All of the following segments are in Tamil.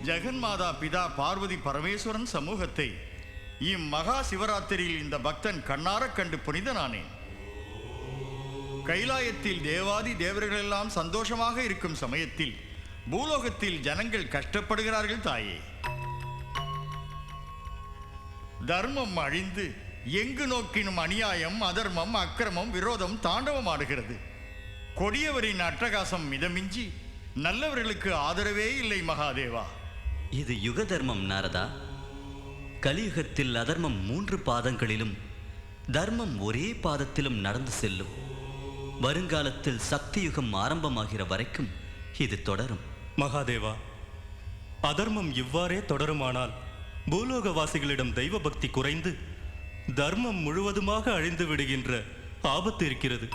ஜெகன்மாதா பிதா பார்வதி பரமேஸ்வரன் சமூகத்தை இம்மகா சிவராத்திரியில் இந்த பக்தன் கண்ணாரக் கண்டு புனிதனானேன். கைலாயத்தில் தேவாதி தேவர்களெல்லாம் சந்தோஷமாக இருக்கும் சமயத்தில் பூலோகத்தில் ஜனங்கள் கஷ்டப்படுகிறார்கள் தாயே. தர்மம் அழிந்து எங்கு நோக்கினும் அநியாயம், அதர்மம், அக்கிரமம், விரோதம் தாண்டவமாடுகிறது. கொடியவரின் அட்டகாசம் மிதமிஞ்சி நல்லவர்களுக்கு ஆதரவே இல்லை மகாதேவா. இது யுக தர்மம் நாரதா. கலியுகத்தில் அதர்மம் 3 பாதங்களிலும் தர்மம் ஒரே பாதத்திலும் நடந்து செல்லும். வருங்காலத்தில் சக்தி யுகம் ஆரம்பமாகிற வரைக்கும் இது தொடரும். மகாதேவா, அதர்மம் இவ்வாறே தொடருமானால் பூலோகவாசிகளிடம் தெய்வ பக்தி குறைந்து தர்மம் முழுவதுமாக அழிந்து விடுகின்ற ஆபத்து இருக்கிறது.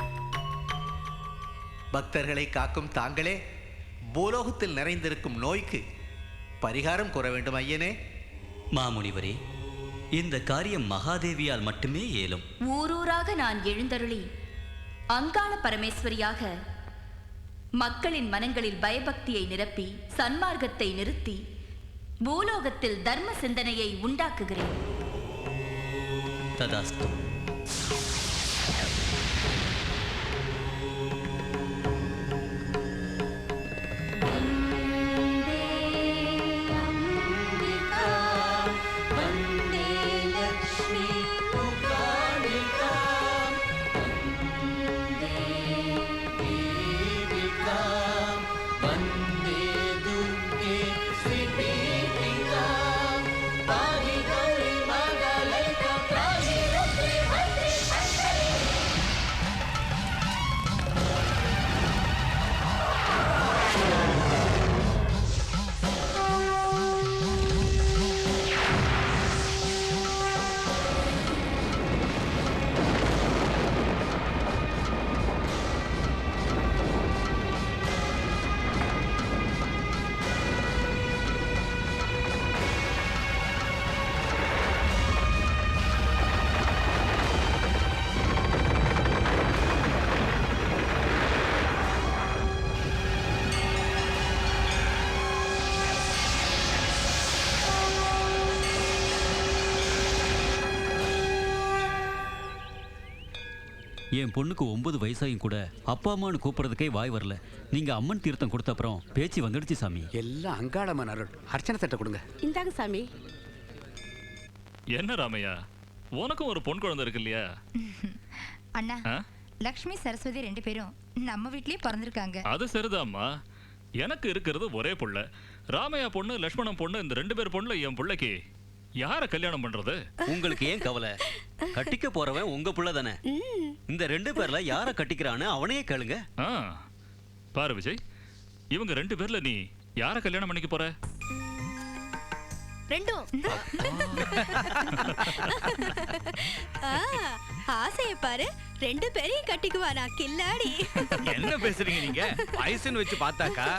பக்தர்களை காக்கும் தாங்களே பூலோகத்தில் நிறைந்திருக்கும் நோய்க்கு பரிகாரம் கூற வேண்டும் ஐயனே. மாமுனிவரே, இந்த காரியம் மகாதேவியால் மட்டுமே இயலும். ஊரூராக நான் எழுந்தருளி அங்காள பரமேஸ்வரியாக மக்களின் மனங்களில் பயபக்தியை நிரப்பி சன்மார்க்கத்தை நிறுத்தி பூலோகத்தில் தர்ம சிந்தனையை உண்டாக்குகிறேன். ததாஸ்து. என் பொண்ணுக்கு 9 வயசாயும் கூட அப்பா அம்மானு கூப்பிடுறதுக்கே வாய் வரல. நீங்க அம்மன் தீர்த்தம் கொடுத்த அப்புறம் பேச்சு வந்துடுச்சு சாமி. எல்லாம் அங்காளம்மன் அருள். அர்ச்சனை தட்டை கொடுங்க. இந்தாங்க சாமி. என்ன ராமையா, உனக்கும் ஒரு பொன் குழந்தை இருக்கு இல்லையா? அண்ணா, லக்ஷ்மி சரஸ்வதி 2 பேரும் நம்ம வீட்லயே பிறந்திருக்காங்க. அது சரிதாம்மா. எனக்கு இருக்கிறது ஒரே புள்ள. ராமையா பொண்ணு, லக்ஷ்மணன் பொண்ணு, இந்த 2 பேர் பொண்ணுல என் பிள்ளைக்கு யார கல்யாணம் பண்றது? உங்களுக்கு ஏன் கவலை? கட்டிக்க போறவன் உங்க புள்ள தானே. இந்த 2 பேர்ல யார கட்டிக்கிறான்னு அவனையே கேளுங்க. பாரு விஜய், இவங்க 2 பேர்ல நீ யார கல்யாணம் பண்ணிக்க போற? ரெண்டும். ஆசைய பாரு, 2 பேரையும் கட்டிக்குவானா கில்லாடி. என்ன பேசுறீங்க நீங்க? வயசுன்னு வச்சு பார்த்தாக்கா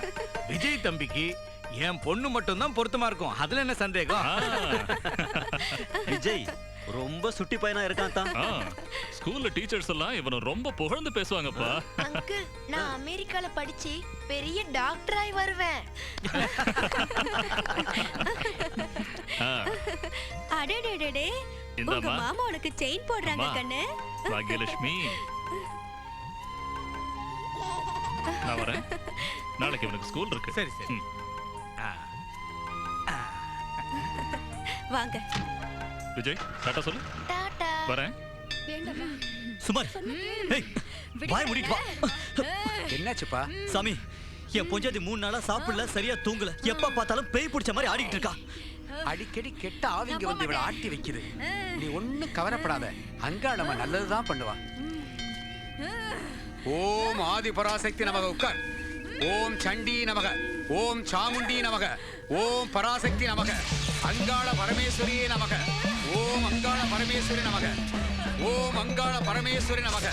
விஜய் தம்பிக்கு என் பொண்ணு மட்டும் தான் பொருத்தமா இருக்கும். அதுல என்ன சந்தேகம்? விஜய் ரொம்ப சுட்டி பையனா இருக்கான் தான். ஸ்கூல்ல டீச்சர்ஸ் எல்லாம் இவனை ரொம்ப புகழ்ந்து பேசுவாங்கப்பா. அங்கிள், நான் அமெரிக்கால படிச்சு பெரிய டாக்டர் ஆயி வருவேன். அடடடடே, உங்க மாமா உனக்கு செயின் போடுறாங்க கண்ணு. பாக்யலட்சுமி, நான் வரேன். நாளைக்கு இவனுக்கு ஸ்கூல் இருக்கு. சரி சரி. வாங்க விஜய், டாடா சொல்லு. டாடா. வரேன். வேண்டாமா? சுமார். ஏய், வாய் மூடிட்டு வா. என்னாச்சுப்பா? சாமி, என் பொஞ்சாதி 3 நாளா சாப்பிடல, சரியா தூங்கல. எப்ப பார்த்தாலும் பேய் பிடிச்ச மாதிரி ஆடிட்டு இருக்கா. அடிக்கடி கெட்ட ஆவிங்க வந்து இவளை ஆட்டி வைக்குது. நீ ஒன்னும் கவலைப்படாத. அங்காளம்மன் நல்லதுதான் பண்ணுவா. ஓம் ஆதி பராசக்தி நமக. உட்கார். ஓம் சண்டி நமக. ஓம் சாமுண்டி நமக. ஓம் பராசக்தி நமக. அங்காள பரமேஸ்வரியே நமக. ஓம் அங்காள பரமேஸ்வரி நமக. ஓம் அங்காள பரமேஸ்வரி நமக.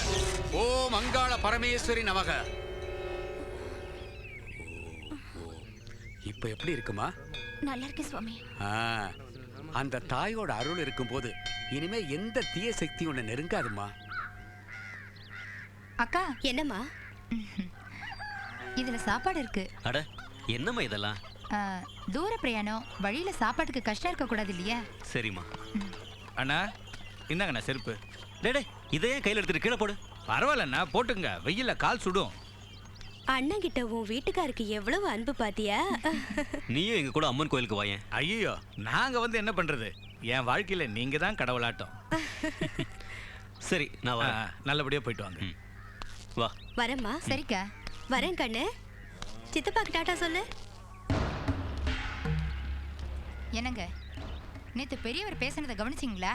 ஓம் அங்காள பரமேஸ்வரி நமக. இப்ப எப்படி இருக்குமா? நல்லா இருக்கு சுவாமி. அந்த தாயோட அருள் இருக்கும்போது இனிமே எந்த தீய சக்தி உன்னை நெருங்காதுமா. அக்கா, என்னம்மா? இதுல சாப்பாடு இருக்கு. அட, என்னம்மா இதெல்லாம்? தூர பிரயாணம் வழியில சாப்பாட்டுக்கு கஷ்டம் இருக்க கூடாது இல்லையா? சரிம்மா. அண்ணா இந்தாங்கண்ணா செருப்பு. டேடே இதையே கையில் எடுத்துட்டு கீழே போடு. பரவாயில்லண்ணா போட்டுங்க, வெயில்ல கால் சுடும். அண்ணன் கிட்ட உன் வீட்டுக்காருக்கு எவ்வளவு அன்பு பாத்தியா? நீயும் எங்க கூட அம்மன் கோயிலுக்கு வாயேன். ஐயோ நாங்க வந்து என்ன பண்றது, என் வாழ்க்கையில நீங்க தான் கடவுளாட்டம். சரி நான் வரேன். நல்லபடியா போயிட்டு வாங்க. வா. வரேம்மா. சரிக்கா. வரேன் கண்ணு. சித்தப்பாக்கு டாட்டா சொல்லு. என்னங்க நேத்து பெரியவர் பேசுனதை கவனிச்சிங்களா?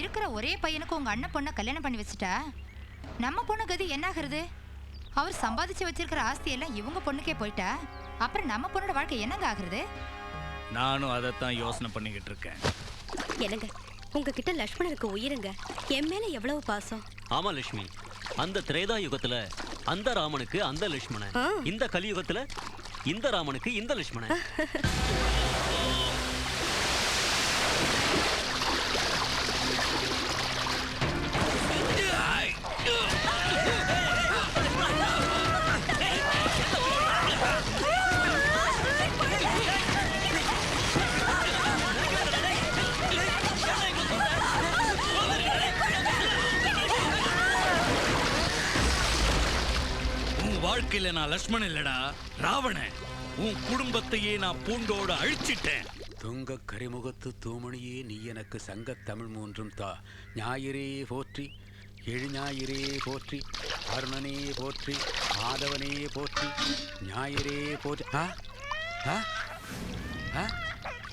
இருக்கிற ஒரே பையனுக்கு உங்க அண்ணன் பொண்ணை கல்யாணம் பண்ணி வச்சுட்டா நம்ம பொண்ணு கதி என்ன ஆகுறது? அவர் சம்பாதிச்சு வச்சிருக்கிற ஆஸ்தி எல்லாம் இவங்க பொண்ணுக்கே போயிட்டா அப்புறம் நம்ம பொண்ணோட வாழ்க்கை என்னங்க ஆகுறது? நானும் அதைத்தான் யோசனை பண்ணிக்கிட்டு இருக்கேன். என்னங்க உங்ககிட்ட லக்ஷ்மணனுக்கு உயிருங்க, என் மேல எவ்வளவு பாசம். ஆமா லட்சுமி, அந்த திரேதா யுகத்துல அந்த ராமனுக்கு அந்த லட்சுமணன், இந்த கலியுகத்துல இந்த ராமனுக்கு இந்த லட்சுமணன். வாழ்க்கையில நான் லட்சுமணன் இல்லடா, ராவணன். உன் குடும்பத்தையே நான் பூண்டோடு அழிச்சிட்டேன். துங்க கரிமுகத்து தூமணியே நீ எனக்கு சங்க தமிழ் மூன்றும் தா. ஞாயிறே போற்றி, எழுஞாயிறே போற்றி, அருணனே போற்றி, மாதவனே போற்றி, ஞாயிறே போற்றி.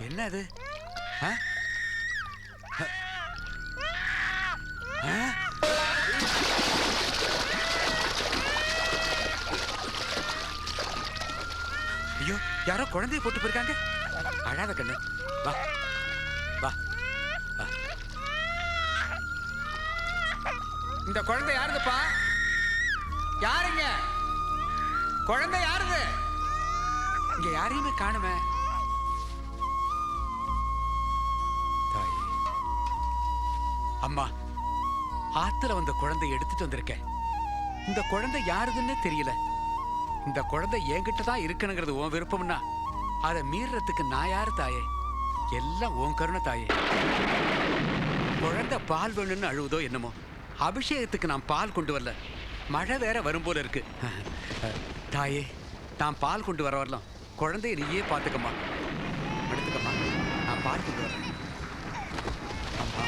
என்ன அது? ஐயோ யாரோ குழந்தைய போட்டு போயிருக்காங்க. அழாத கண்ணு, வா வா வா. இந்த குழந்தை யாருதுப்பா? யாருங்க குழந்தை? யாருது? இங்க யாரையுமே காணுமே. தாயே, அம்மா, ஆத்துல வந்த குழந்தை எடுத்துட்டு வந்திருக்கேன். இந்த குழந்தை யாருதுன்னு தெரியல. இந்த குழந்தை என்கிட்ட தான் இருக்கணுங்கிறது உன் விருப்பம்னா அதை மீறறதுக்கு நான் யாரு தாயே? எல்லாம் உன் கருணை தாயே. குழந்தை பால் வேணும்னு அழுவுதோ என்னமோ. அபிஷேகத்துக்கு நான் பால் கொண்டு வரல, மழை வேற வரும் போல இருக்கு. தாயே, நான் பால் கொண்டு வர வரலாம். குழந்தைய நீயே பார்த்துக்கம்மா, எடுத்துக்கம்மா. நான் பால் கொண்டு வரேன். அம்மா,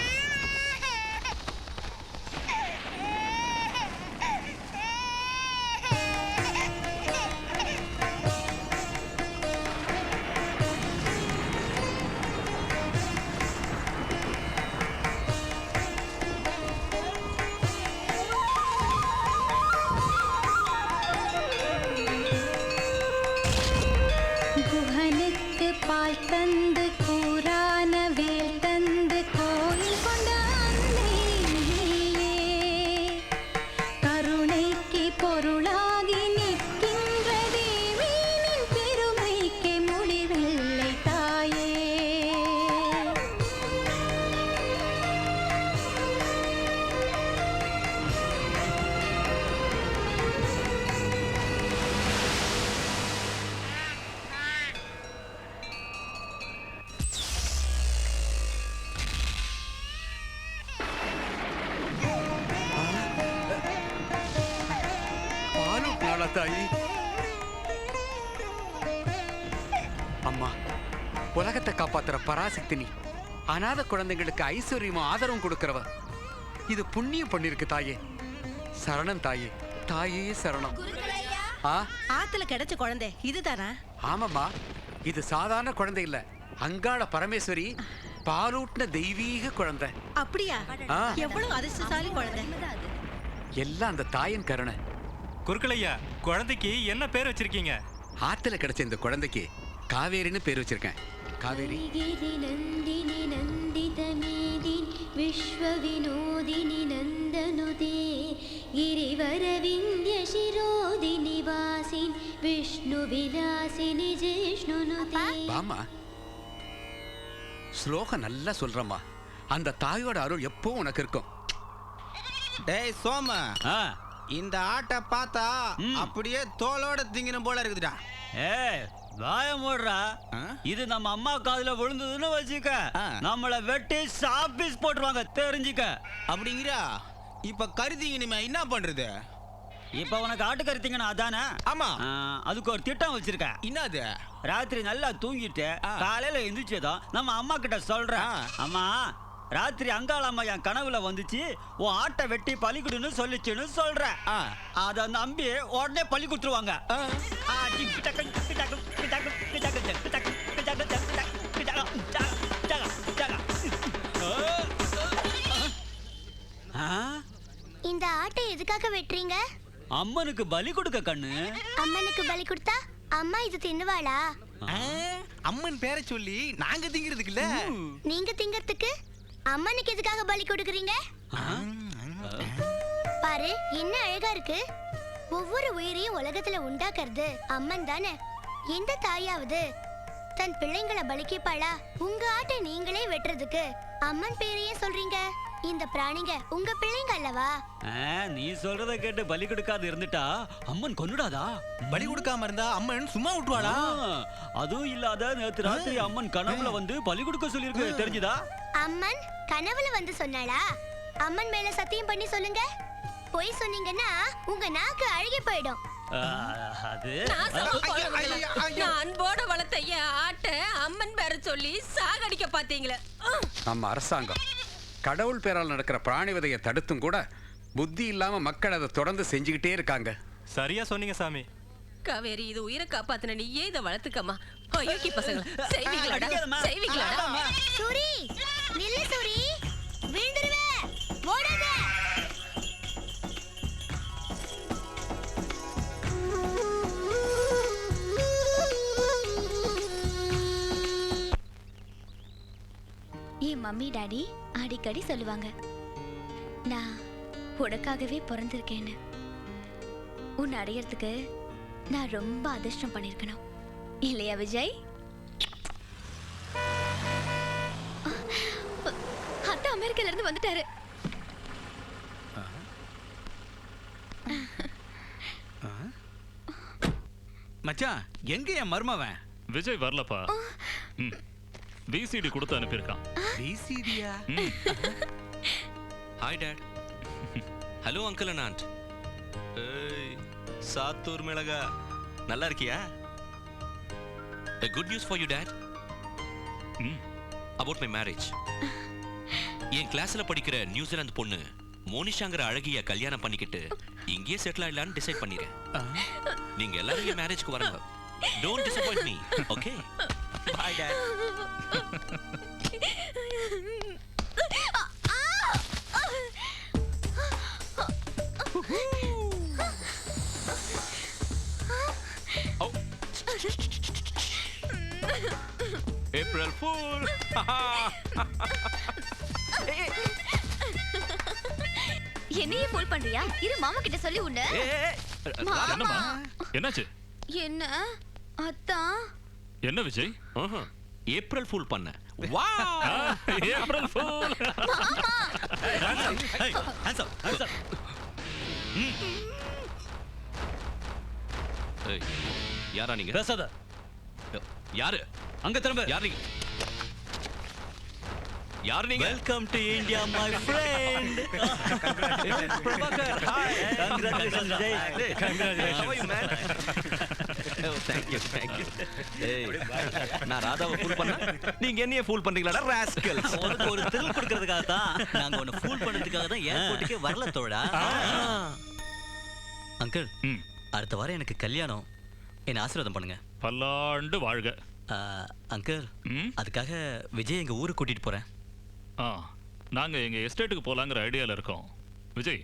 பால் தந்து கூறான வேல் தந்து கோயில் கொண்ட அன்னையே, கருணைக்கு பொருளாகி நிற்கின்ற தேவியின் பெருமைக்கு முடிவில்லை தாயே. தாயி, அம்மா, உலகத்தை காப்பாத்துற பராசக்தி நீ. அநாத குழந்தைங்களுக்கு ஐஸ்வர்யமும் ஆதரவும் கொடுக்கிறவ. இது புண்ணியம் பண்ணிருக்கு தாயே. சரணம் தாயே, தாயே சரணம். ஆத்துல கிடைச்ச குழந்தை இதுதானா? ஆமாம்மா, இது சாதாரண குழந்தை இல்ல, அங்காள பரமேஸ்வரி பாலூட்டின தெய்வீக குழந்தை. அப்படியா? எவ்வளவு அதிர்ஷ்டசாலி குழந்தை. எல்லாம் அந்த தாயின் கருணை. குருக்களையா, குழந்தைக்கு என்ன பேர் வச்சிருக்கீங்க? ஆத்துல கிடைச்ச இந்த குழந்தைக்கு காவேரின்னு பேர் வச்சிருக்கேன். காவேரி. நந்தினி நந்தித மேதின் விஸ்வ வினோதினி நந்தனுதே, गिरिवर विंध्य शिरोदिनि वासिन् विष्णु विलासिनि जिष्णुनुते. பாமா, ஸ்லோகம் நல்லா சொல்றம்மா. அந்த தாயோட அருள் எப்போ உனக்கு இருக்கும். டேய் சோம, இந்த ஆட்டை பார்த்தா அப்படியே தோலோட திங்கணும் போல இருக்குதுடா. வாய மூடுறா. இது நம்ம அம்மா காதுல விழுந்ததுன்னு வச்சுக்க, நம்மள வெட்டி சாப்பீஸ் போட்டுருவாங்க, தெரிஞ்சுக்க. அப்படிங்கிறா? இப்ப கருதி இனிமே என்ன பண்றது? இப்ப உனக்கு ஆட்டு கருத்தீங்கண்ணா அதானே? ஆமா. அதுக்கு ஒரு திட்டம் வச்சிருக்க. என்னது? ராத்திரி நல்லா தூங்கிட்டு காலையில எந்திரிச்சதும் நம்ம அம்மா கிட்ட சொல்றேன், அம்மா ராத்திரி அங்காள அம்மா என் கனவுல வந்துச்சு, உன் ஆட்டை வெட்டி பலி கொடுன்னு சொல்லிச்சுன்னு சொல்றேன். அத நம்பி உடனே பலி கொடுத்துருவாங்க. இந்த ஆட்டை எதுக்காக வெட்டுறீங்க? அம்மனுக்கு பலி கொடுக்க கண்ணு. அம்மனுக்கு பலி கொடுத்தா அம்மா இது தின்னுவாளா? அம்மன் பேரை சொல்லி நாங்க திங்கிறதுக்கு இல்ல, நீங்க திங்கிறதுக்கு அம்மனுக்கு எதுக்காக பலி கொடுக்குறீங்க? பாரு என்ன அழகா இருக்கு. ஒவ்வொரு உயிரையும் உலகத்துல உண்டாக்குறது அம்மன் தானே. எந்த தாயாவது தன் பிள்ளைங்களை பலிக்கப்பாளா? உங்க ஆட்டை நீங்களே வெட்டுறதுக்கு அம்மன் பேரையே சொல்றீங்க. இந்த பிராணிங்க உங்க பிள்ளைங்க அல்லவா? நீ சொல்றத கேட்டு பலி கொடுக்காது இருந்துட்டா அம்மன் கொன்னுடாதா? பலி கொடுக்காம இருந்தா அம்மன் சும்மா விட்டுவாளா? அதுவும் இல்லாத நேத்து ராத்திரி அம்மன் கனவுல வந்து பலி கொடுக்க சொல்லிருக்கு, தெரிஞ்சுதா? அம்மன் கனவுல வந்து சொன்னாளா? அம்மன் மேல சத்தியம் பண்ணி சொல்லுங்க. பொய் சொன்னீங்கன்னா உங்க நாக்கு அழுகி போயிடும். அது நான் அன்போட வளர்த்த என் ஆட்டை அம்மன் பேர சொல்லி சாகடிக்க பாத்தீங்களே. நம்ம அரசாங்கம் கடவுள் பேரால் நடக்கிற பிராணிவதையை தடுத்தும் கூட புத்தி இல்லாம மக்கள் அதை தொடர்ந்து செஞ்சுக்கிட்டே இருக்காங்க. சரியா சொன்னீங்க சாமி. காவேரி, இது உயிரை காப்பாத்தின நீயே இதை வளர்த்துக்கம்மா. ஐயோக்கி பசங்க செய்வீங்களாடா? செய்வீங்களாடா? சூரி நில்லு சூரி, விழுந்துருவே, ஓடாத. என் மம்மி டாடி அடிக்கடி சொல்லுவாங்க, நான் உனக்காகவே பிறந்திருக்கேன்னு. உன்னை அடையறதுக்கு நான் ரொம்ப அதிர்ஷ்டம் பண்ணிருக்கணும் இல்லையா விஜய்? அத்தை அமெரிக்கால இருந்து வந்துட்டாரு. மச்சான், எங்க என் மர்மவன்? விஜய் வரலப்பா. விசிடி கொடுத்து அனுப்பியிருக்கான். விசிடியா? Hi dad. Hello uncle and aunt. ஏய் சாத்தூர் மிளகா, நல்லா இருக்கியா? A good news for you dad. About my marriage. என் கிளாஸ்ல படிக்கிற நியூசிலாந்து பொண்ணு மோனிஷாங்கிற அழகிய கல்யாணம் பண்ணிக்கிட்டு இங்கேயே செட்டில் ஆயிடலான்னு டிசைட் பண்ணிறேன். நீங்க எல்லாரும் என் மேரேஜ்க்கு வரணும். Don't disappoint me, okay? Bye dad. Oh. April Fool. என்னையே ஃபோல் பண்றியா? இரு மாமா கிட்ட சொல்லி உண்டு. என்னம்மா? என்னாச்சு? என்ன அத்தான்? என்ன விஜய்? ஏப்ரல் ஃபூல் பண்ண. வாவ்! April fool. ஆன்சர். ஏய், யாரா நீங்க? பேசாத. யாரு? அங்க திரும்ப. யார் நீங்க? யார் நீங்க? Welcome to India my friend. Prabhakar, hi. Congratulations Jay. Congratulations. How are you man? Oh, thank you. ஏய், நான் ராதாவை ஃபூல் பண்ணா நீங்க என்னைய ஃபூல் பண்றீங்களாடா ராஸ்கல்ஸ்? உனக்கு ஒரு thrill கொடுக்கிறதுக்காக தான் நாங்க உன்னை ஃபூல் பண்ணதுக்காக தான் ஏர்போர்ட்டுக்கே வரல தோழா. அங்கிள், அடுத்த வாரம் எனக்கு கல்யாணம், என்ன ஆசீர்வாதம் பண்ணுங்க. பல்லாண்டு வாழ்க. அங்கிள், அதுக்காக விஜய் எங்க ஊருக்கு கூட்டிட்டு போறேன். நாங்க எங்க எஸ்டேட்டுக்கு போலாங்கிற ஐடியால இருக்கோம். விஜய்,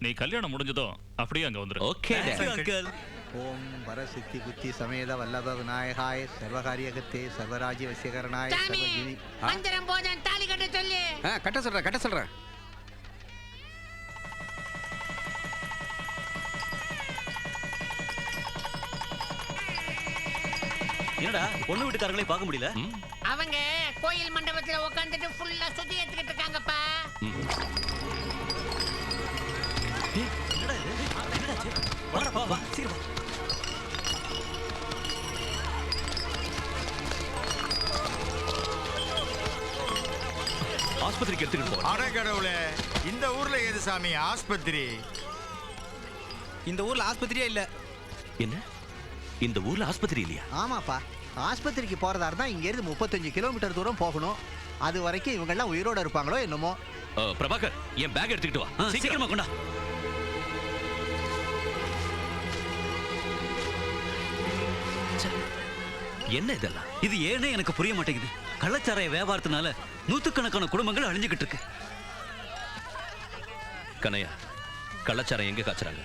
நீ கல்யாணம் முடிஞ்சதும் அப்படியே அங்க வந்துரு. Okay uncle. ஓம் வரசித்தி புத்தி சமேத வல்லப விநாயகாய சர்வகாரியகத்தே சர்வராஜ்ய வசியகரணாய சர்வஜினி. மந்திரம் போதன் தாலி கட்ட சொல்லு. கட்ட சொல்றேன். என்னடா பொண்ணு வீட்டுக்காரங்களே பார்க்க முடியல? அவங்க கோயில் மண்டபத்துல உட்கார்ந்துட்டு ஃபுல்லா சுத்தி எடுத்துக்கிட்டு இருக்காங்கப்பா. என்னடா இது? என்னடாச்சு? வா சீக்கிரம் வா. ஆஸ்பத்திரிக்கு எடுத்துக்கிட்டு போறேன். அட கடவுளே, இந்த ஊர்ல ஏது சாமி ஆஸ்பத்திரி? இந்த ஊர்ல ஆஸ்பத்திரியே இல்ல. என்ன, இந்த ஊர்ல ஆஸ்பத்திரி இல்லையா? ஆமாப்பா, ஆஸ்பத்திரிக்கு போறதா இருந்தா இங்க இருந்து 35 கிலோமீட்டர் தூரம் போகணும். அது வரைக்கும் இவங்க எல்லாம் உயிரோட இருப்பாங்களோ என்னமோ. பிரபாகர், என் பேக் எடுத்துக்கிட்டு வா. சீக்கிரமா கொண்டா. என்ன இதெல்லாம்? இது ஏனே எனக்கு புரிய மாட்டேங்குது. கள்ளச்சாராய வியாபாரத்தினால நூத்துக்கணக்கான குடும்பங்கள் அழிஞ்சுகிட்டு இருக்கு. கனையா, கள்ளச்சாரம் எங்க காய்ச்சறாங்க?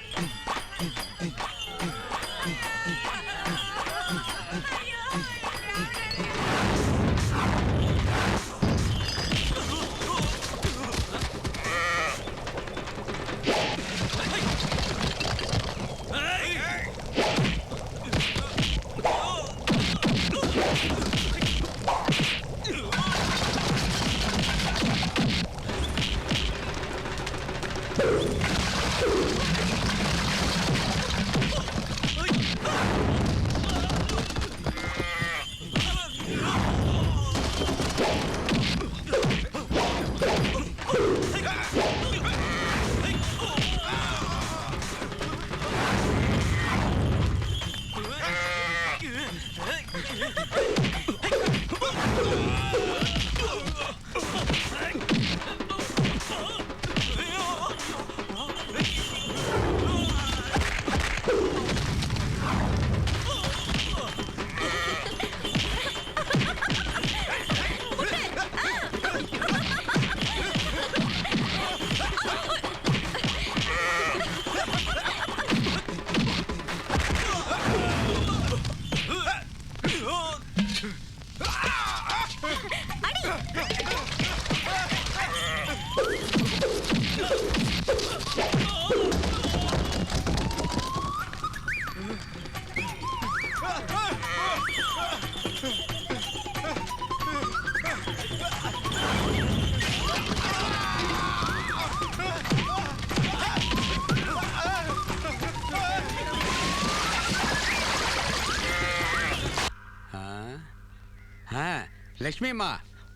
லட்சுமி அம்மா,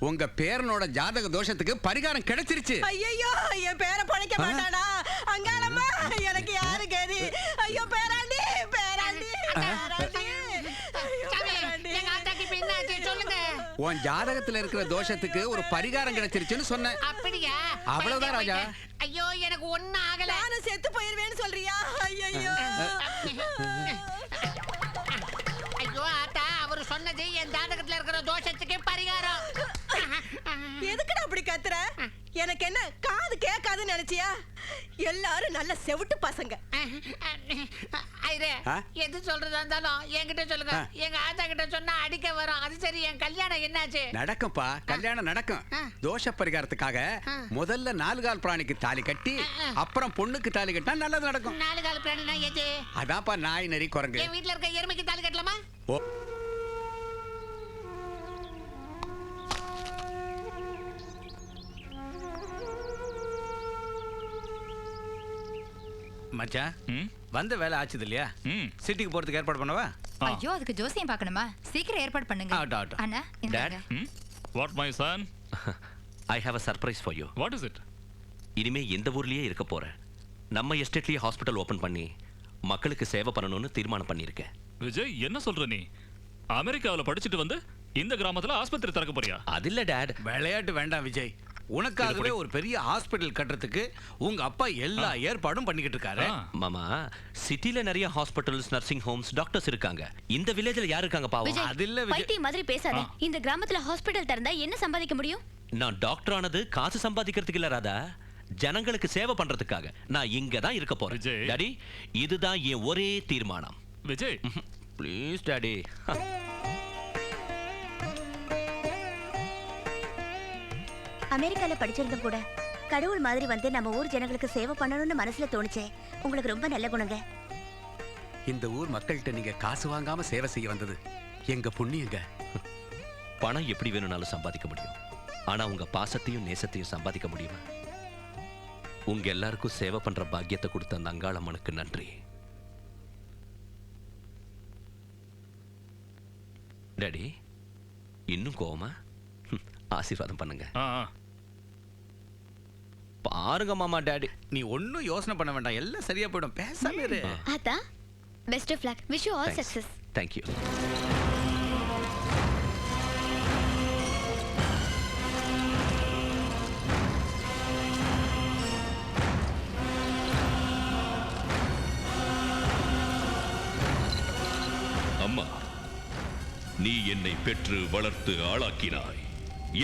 உங்க பேரனோட ஜாதக தோஷத்துக்கு பரிகாரம் கிடைச்சிருச்சு. ஐயோ, என் பேரை பழைக்க மாட்டானா? அங்காளம்மா, எனக்கு யாரு கதி? ஐயோ பேராண்டி, பேராண்டி, பேராண்டி. உன் ஜாதகத்துல இருக்கிற தோஷத்துக்கு ஒரு பரிகாரம் கிடைச்சிருச்சுன்னு சொன்னேன். அப்படியா? அவ்வளவுதான் ராஜா. ஐயோ, எனக்கு ஒண்ணும் ஆகல. நானும் செத்து போயிருவேன்னு சொல்றியா? ஐயோ. ஐயோ ஆத்தா, அவர் சொன்னது என் ஜாதகத்துல இருக்கிற தோஷத்துக்கு பரிகாரம். எதுக்குடா அப்படி கத்துற? எனக்கு என்ன காது கேட்காதுன்னு நினைச்சியா? எல்லாரும் நல்ல செவிட்டு பசங்க. ஐரே, எது சொல்றதா இருந்தாலும் என்கிட்ட சொல்லுங்க. எங்க ஆத்தா கிட்ட சொன்னா அடிக்க வரும். அது சரி, என் கல்யாணம் என்னாச்சு? நடக்கும்பா, கல்யாணம் நடக்கும். தோஷ பரிகாரத்துக்காக முதல்ல 4 கால் பிராணிக்கு தாலி கட்டி அப்புறம் பொண்ணுக்கு தாலி கட்டினா நல்லது நடக்கும். 4 கால் பிராணினா எது? அதான்ப்பா, நாய், நரி, குரங்கு. என் வீட்ல இருக்க எருமைக்கு தாலி கட்டலாமா? மச்சான், வந்த வேலை ஆச்சுது இல்லையா? சிட்டிக்கு போறதுக்கு ஏற்பாடு பண்ணவா? ஐயோ, அதுக்கு ஜோசியம் பார்க்கணுமா? சீக்கிரம் ஏற்பாடு பண்ணுங்க. அண்ணா, இந்தாங்க. What my son? I have a surprise for you. What is it? இனிமே இந்த ஊர்லயே இருக்க போறேன். நம்ம எஸ்டேட்லயே ஹாஸ்பிடல் ஓபன் பண்ணி மக்களுக்கு சேவை பண்ணணும்னு தீர்மானம் பண்ணியிருக்கேன். விஜய், என்ன சொல்ற நீ? அமெரிக்காவுல படிச்சுட்டு வந்து இந்த கிராமத்துல ஆஸ்பத்திரி திறக்க போறியா? அது இல்ல டாட். விளையாட்டு வேண்டாம் விஜய். உனக்காகவே ஒரு பெரிய ஹாஸ்பிடல் கட்டுறதுக்கு உங்க அப்பா எல்லா ஏற்பாடும் பண்ணிக்கிட்டு இருக்காரு. மாமா, சிட்டில நிறைய ஹாஸ்பிடல்ஸ், நர்சிங் ஹோம்ஸ், டாக்டர்ஸ் இருக்காங்க. இந்த வில்லேஜ்ல யார் இருக்காங்க பாவம்? அது இல்ல விஜய். பைத்தியம் மாதிரி பேசாத. இந்த கிராமத்துல ஹாஸ்பிடல் திறந்தா என்ன சம்பாதிக்க முடியும்? நான் டாக்டர் ஆனது காசு சம்பாதிக்கிறதுக்கு இல்ல ராதா, ஜனங்களுக்கு சேவை பண்றதுக்காக. நான் இங்க தான் இருக்க போறேன். டாடி, இதுதான் என் ஒரே தீர்மானம். Vijay, please daddy. அமெரிக்கால படிச்சிருந்தும் கூட கடவுள் மாதிரி வந்து நம்ம ஊர் ஜனங்களுக்கு சேவை பண்ணணும்னு மனசுல தோணுச்சே. உங்களுக்கு ரொம்ப நல்ல குணங்க. இந்த ஊர் மக்கள்கிட்ட நீங்க காசு வாங்காம சேவை செய்ய வந்தது எங்க புண்ணியங்க. பணம் எப்படி வேணும்னாலும் சம்பாதிக்க முடியும். ஆனா உங்க பாசத்தையும் நேசத்தையும் சம்பாதிக்க முடியுமா? உங்க எல்லாருக்கும் சேவை பண்ற பாக்கியத்தை கொடுத்த அந்த அங்காளம்மனுக்கு நன்றி. டாடி, இன்னும் கோவமா? ஆசீர்வாதம் பண்ணுங்க. பாருங்க மாமா டாடி, நீ ஒன்னும் யோசனை பண்ண வேண்டாம், எல்லாம் சரியா போயிடும். பேசாம இரு. அத்தா, best of luck. Wish you all success. Thank you. அம்மா, நீ என்னை பெற்று வளர்த்து ஆளாக்கினாய்,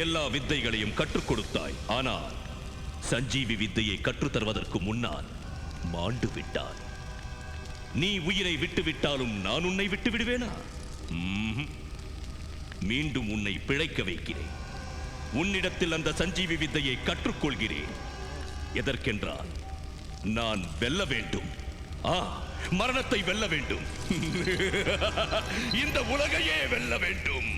எல்லா வித்தைகளையும் கற்றுக் கொடுத்தாய். ஆனால் சஞ்சீவி வித்தையை கற்றுத் தருவதற்கு முன்னால் மாண்டு விட்டாய். நீ உயிரை விட்டுவிட்டாலும் நான் உன்னை விட்டு விடுவேனா? மீண்டும் உன்னை பிழைக்க வைக்கிறேன். உன்னிடத்தில் அந்த சஞ்சீவி வித்தையை கற்றுக்கொள்கிறேன். எதற்கென்றால் நான் வெல்ல வேண்டும். மரணத்தை வெல்ல வேண்டும். இந்த உலகையே வெல்ல வேண்டும்.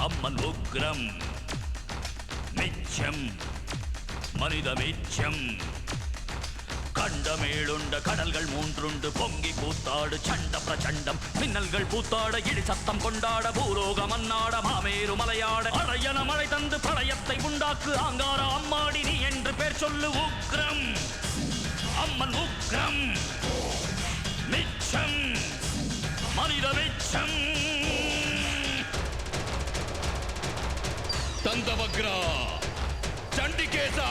அம்மன் உக்ரம், மிச்சம் மனித மிச்சம். கண்டமேளுண்ட கடல்கள் மூன்றுண்டு பொங்கி கூத்தாடு சண்ட பிரச்சண்டம். மின்னல்கள் பூத்தாட இடி சத்தம் கொண்டாட பூலோக மன்னாட மாமேரு மலையாட அழையன மழை தந்து பிரளயத்தை உண்டாக்கு ஆங்கார அம்மாடி நீ என்று பேர் சொல்லு. உக்ரம், அம்மன் உக்ரம், மிச்சம் மனித மிச்சம். தந்தவக்ரா, சண்டிகேசா.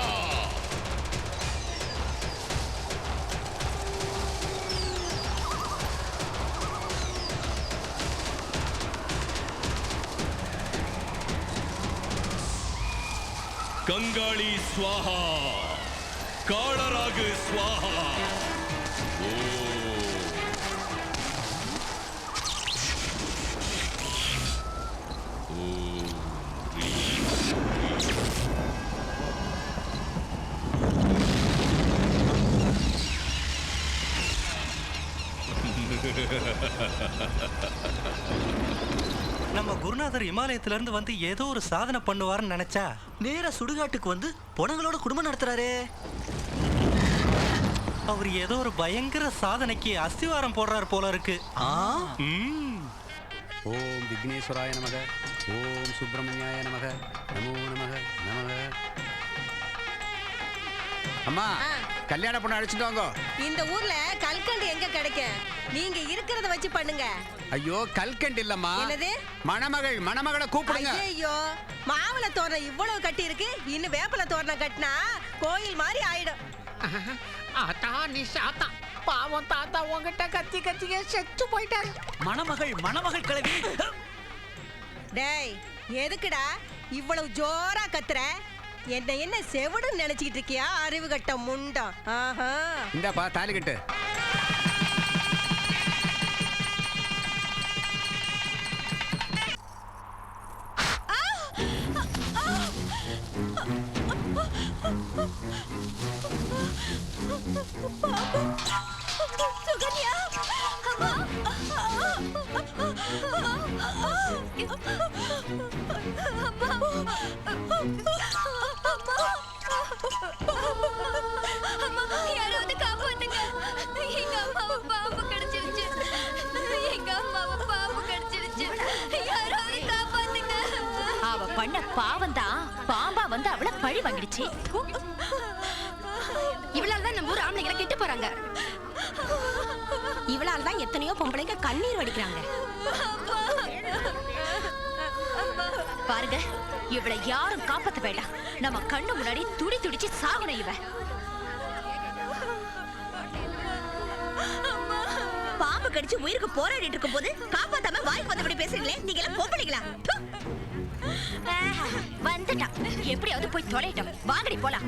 கங்காளி ஸ்வாஹா, காளராகு ஸ்வாஹா. நம்ம குருநாதர் இமாலயத்துல இருந்து வந்து ஏதோ ஒரு சாதனை பண்ணுவார்னு நினைச்சா நேரா சுடுகாட்டுக்கு வந்து பொணங்களோட குடும்பம் நடத்துறாரே. அவர் ஏதோ ஒரு பயங்கர சாதனைக்கு அஸ்திவாரம் போடுறாரு போல இருக்கு. ஓம் விக்னேஸ்வராய நமக, ஓம் சுப்பிரமணியாய நமக, நமோ நமக நமக. அம்மா, கல்யாண பொண்ணு அழைச்சிட்டு வாங்க. இந்த ஊர்ல கல்கண்டு எங்க கிடைக்கும்? நீங்க இருக்கிறத வச்சு பண்ணுங்க. ஐயோ, கல்கண்டு இல்லம்மா. என்னது? மணமகள், மணமகளை கூப்பிடுங்க. ஐயோ, மாவுள தோரணம் இவ்வளவு கட்டி இருக்கு, இன்னும் வேப்பல தோரணம் கட்டினா கோயில் மாதிரி ஆயிடும். ஆத்தா நீ சாத்தா, பாவம் தாத்தா உங்ககிட்ட கத்தி கத்தியே செத்து போயிட்டாரு. மணமகள், மணமகள் கிளவி. டேய், எதுக்குடா இவ்வளவு ஜோரா கத்துற? என்ன செவடுன்னு நினைச்சிட்டு இருக்கியா? அறிவு கட்ட முண்டம். இந்தாப்பா தாலி கட்டு. சுகன்யா, யாராவது காப்பாத்துங்க. எங்க அம்மாவை பாம்பு கடிச்சிருச்சு. எங்க அம்மாவை பாம்பு கடிச்சிருச்சு. யாராவது காப்பாத்துங்க. அவ பண்ண பாவம் தான் பாம்பா வந்து அவளை பழி வாங்கிடுச்சு. இவளால தான் நம்ம ஊர் ஆம்பளைங்களை கெட்டு போறாங்க. இவளால தான் எத்தனையோ பொம்பளைங்க கண்ணீர் வடிக்கிறாங்க. பாருங்க, இவளை யாரும் காப்பாத்த வேண்டாம். நம்ம கண்ணு முன்னாடி துடி துடிச்சு சாகணும் இவ. பாம்பு கடிச்சு உயிருக்கு போராடிட்டு இருக்கும் போது காப்பாத்தாம வாய்க்கு வந்தபடி பேசுறீங்களே, நீங்க எல்லாம் பொம்பளைங்களா? வந்துட்டான். எப்படியாவது போய் தொலைட்டோம். வாங்கடி போலாம்.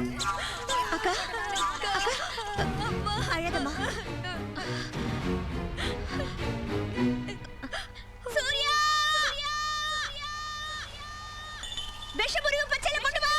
அக்கா அக்கா அழகம்மா. சூர்யா விஷமுறிவு பச்சையில கொண்டு வா.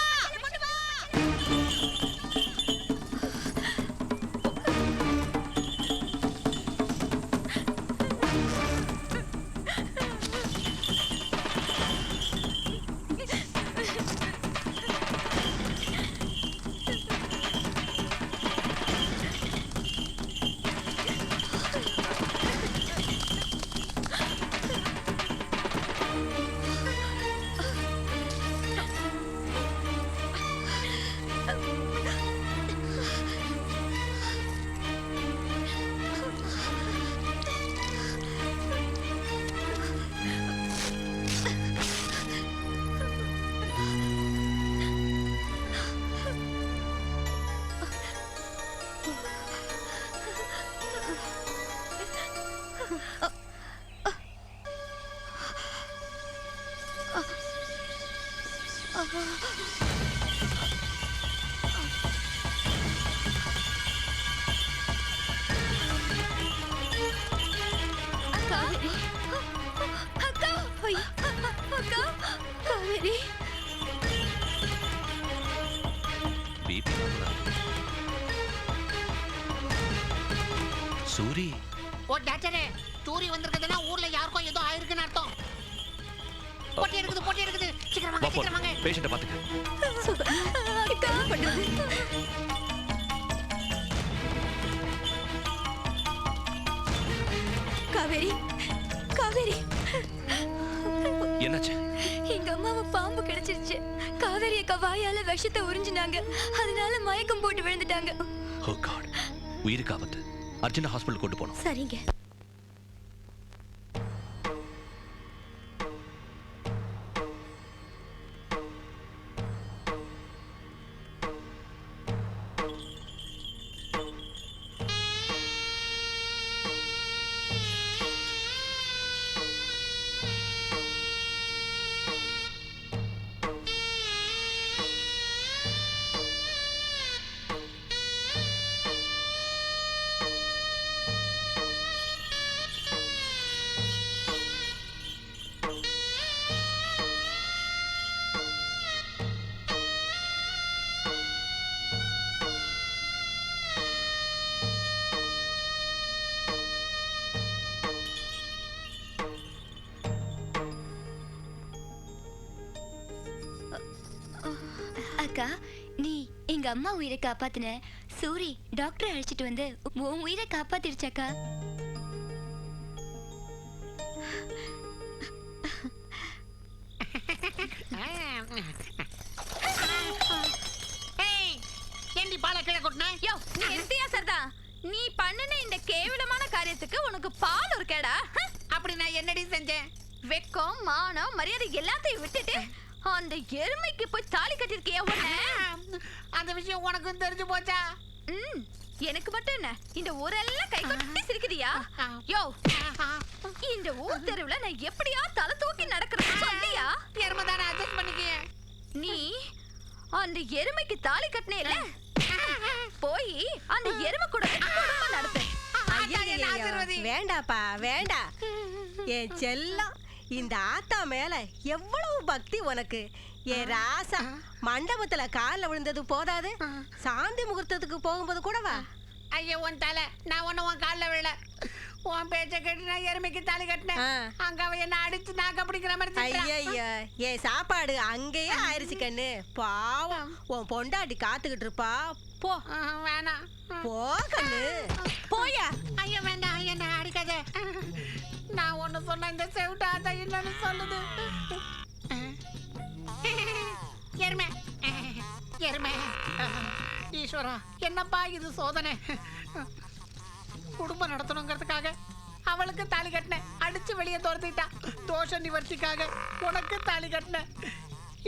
சூரி ஓ டாக்டரே, சூரி வந்திருக்குதுன்னா ஊர்ல யாருக்கும் ஏதோ ஆயிருக்குன்னு அர்த்தம். பொட்டி எடுக்குது. சீக்கிரம் வாங்க. பேஷண்ட்டை பாத்துக்க. காவேரி என்னாச்சு? எங்க அம்மாவை பாம்பு கிடைச்சிருச்சு. காவேரி அக்கா வாயால விஷத்தை உறிஞ்சினாங்க. அதனால மயக்கம் போட்டு விழுந்துட்டாங்க. ஓ காட், உயிருக்கு ஆபத்து. அர்ஜென்ட் ஹாஸ்பிடல் கொண்டு போனோம். சரிங்க. அக்கா, நீ எங்க அம்மா உயிரை காப்பாத்தின. சூரி டாக்டர் அழைச்சிட்டு வந்து உன் உயிரை காப்பாத்திருச்சாக்கா. ஏண்டி பால கீழே கொட்டின? யோ, நீ எந்தியா சர்தா? நீ பண்ணுன இந்த கேவலமான காரியத்துக்கு உனக்கு பால் ஒரு கேடா? அப்படி நான் என்னடி செஞ்சேன்? வெக்கம், மானம், மரியாதை எல்லாத்தையும் விட்டுட்டு அந்த எருமைக்கு போய் தாலி கட்டிருக்கியா உன்னை? அந்த விஷயம் உனக்கும் தெரிஞ்சு போச்சா? எனக்கு மட்டும் என்ன, இந்த ஊரெல்லாம் கை கொட்டி சிரிக்குதியா? யோ, இந்த ஊர் தெருவுல நான் எப்படியா தலை தூக்கி நடக்கிறது சொல்லியா? எருமை தானே, அட்ஜஸ்ட் பண்ணிக்கிய. நீ அந்த எருமைக்கு தாலி கட்டினேல, போய் அந்த எருமை கூட குடும்பம் நடத்து. வேண்டாப்பா வேண்டா. என் செல்லம், இந்த ஆத்தா மேல எவ்வளவு பக்தி உனக்கு. என் ராசா, மண்டபத்துல காலில் விழுந்தது போதாது, சாந்தி முகூர்த்தத்துக்கு போகும்போது கூடவா? ஐயோ உன் தலை, நான் ஒண்ணு உன் காலில் விழ. உன் பேச்ச கேட்டு நான் எருமைக்கு தாலி கட்டினேன். அங்க அவ என்ன அடிச்சு நாக்க பிடிக்கிற மாதிரி. ஐயா, என் சாப்பாடு அங்கேயே ஆயிருச்சு கண்ணு. பாவம், உன் பொண்டாட்டி காத்துக்கிட்டு இருப்பா. போ. வேணாம், போ கண்ணு, போயா. ஐயோ வேண்டாம், என்ன அடிக்காத. நான் ஒண்ணு சொன்ன, இந்த செவிட்டு ஆத்தா இல்லைன்னு சொல்லுது. எருமை எருமை. ஈஸ்வரா, என்னப்பா இது சோதனை? குடும்பம் நடத்தணுங்கிறதுக்காக அவளுக்கு தாலி கட்டினேன், அடிச்சு வெளியே துரத்திட்டா. தோஷ நிவர்த்திக்காக உனக்கு தாலி கட்டினேன்.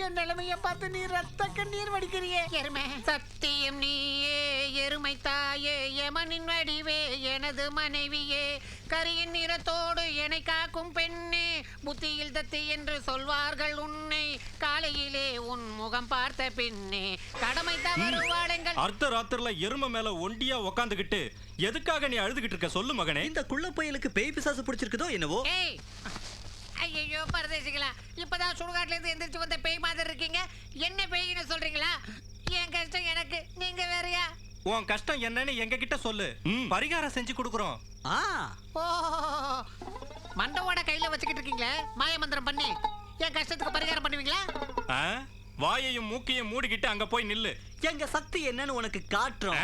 என் நிலைமைய பார்த்து நீ ரத்த கண்ணீர் வடிக்கிறியே. எருமை, சத்தியம் நீயே, எருமை தாயே, யமனின் வடிவே, எனது மனைவியே, கரியின் நிறத்தோடு என்னை காக்கும் பெண்ணே, புத்தியில் தத்தி என்று சொல்வார்கள் உன்னை. காலை முகம் பார்த்த பின்னே கடமை தவறுவாளுங்கள். அர்த்த ராத்திரில எருமை மேல ஒண்டியா உக்காந்துகிட்டு எதுக்காக நீ அழுதுகிட்டு இருக்க சொல்லு மகனே. இந்த குள்ள பையலுக்கு பேய் பிசாசு பிடிச்சிருக்குதோ என்னவோ. ஏய் ஐயோ பரதேசிகளா, இப்பதான் சுடுகாட்டுல இருந்து எந்திரிச்சு வந்த பேய் மாதிரி இருக்கீங்க. என்ன பேய்னு சொல்றீங்களா? என் கஷ்டம் எனக்கு, நீங்க வேறயா? உன் கஷ்டம் என்னன்னு எங்க கிட்ட சொல்லு, பரிகாரம் செஞ்சு கொடுக்குறோம். ஓ, மண்டவோட கையில வச்சுக்கிட்டு இருக்கீங்களே, மாய மந்திரம் பண்ணி என் கஷ்டத்துக்கு பரிகாரம் பண்ணுவீங்களா? வாயையும் மூக்கையும் மூடிக்கிட்டு அங்க போய் நில்லு. எங்க சக்தி என்னன்னு உனக்கு காட்டுறோம்.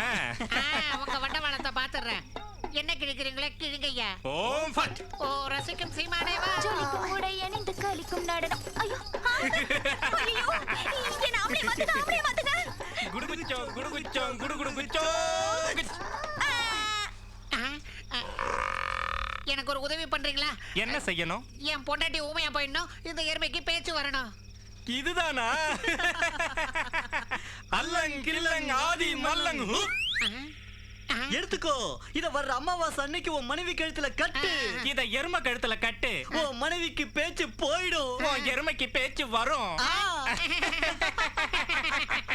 உங்க வண்டவாளத்தை பாத்துறேன். என்ன கிழிக்கிறீங்களே கிழிங்கய்யா. ஓம் ஃபட். ஓ ரசிக்கும் சீமானே வா. ஜொலிக்கும் உடை அணிந்து களிக்கும் நடனம். ஐயோ ஐயோ, என்ன ஆம்பளை மாத்துங்க. குடுகுச்சோம் எனக்கு ஒரு உதவி பண்றீங்களா? என்ன செய்யணும்? என் பொண்டாட்டி ஊமையா போயிடணும், இந்த எருமைக்கு பேச்சு வரணும். இதுதானா? அல்லங் கில்லங் ஆதி மல்லங். எடுத்துக்கோ, இத வர்ற அமாவாசை அன்னைக்கு உன் மனைவி கழுத்துல கட்டு. இத எருமை கழுத்துல கட்டு. உன் மனைவிக்கு பேச்சு போயிடும், உன் எருமைக்கு பேச்சு வரும்.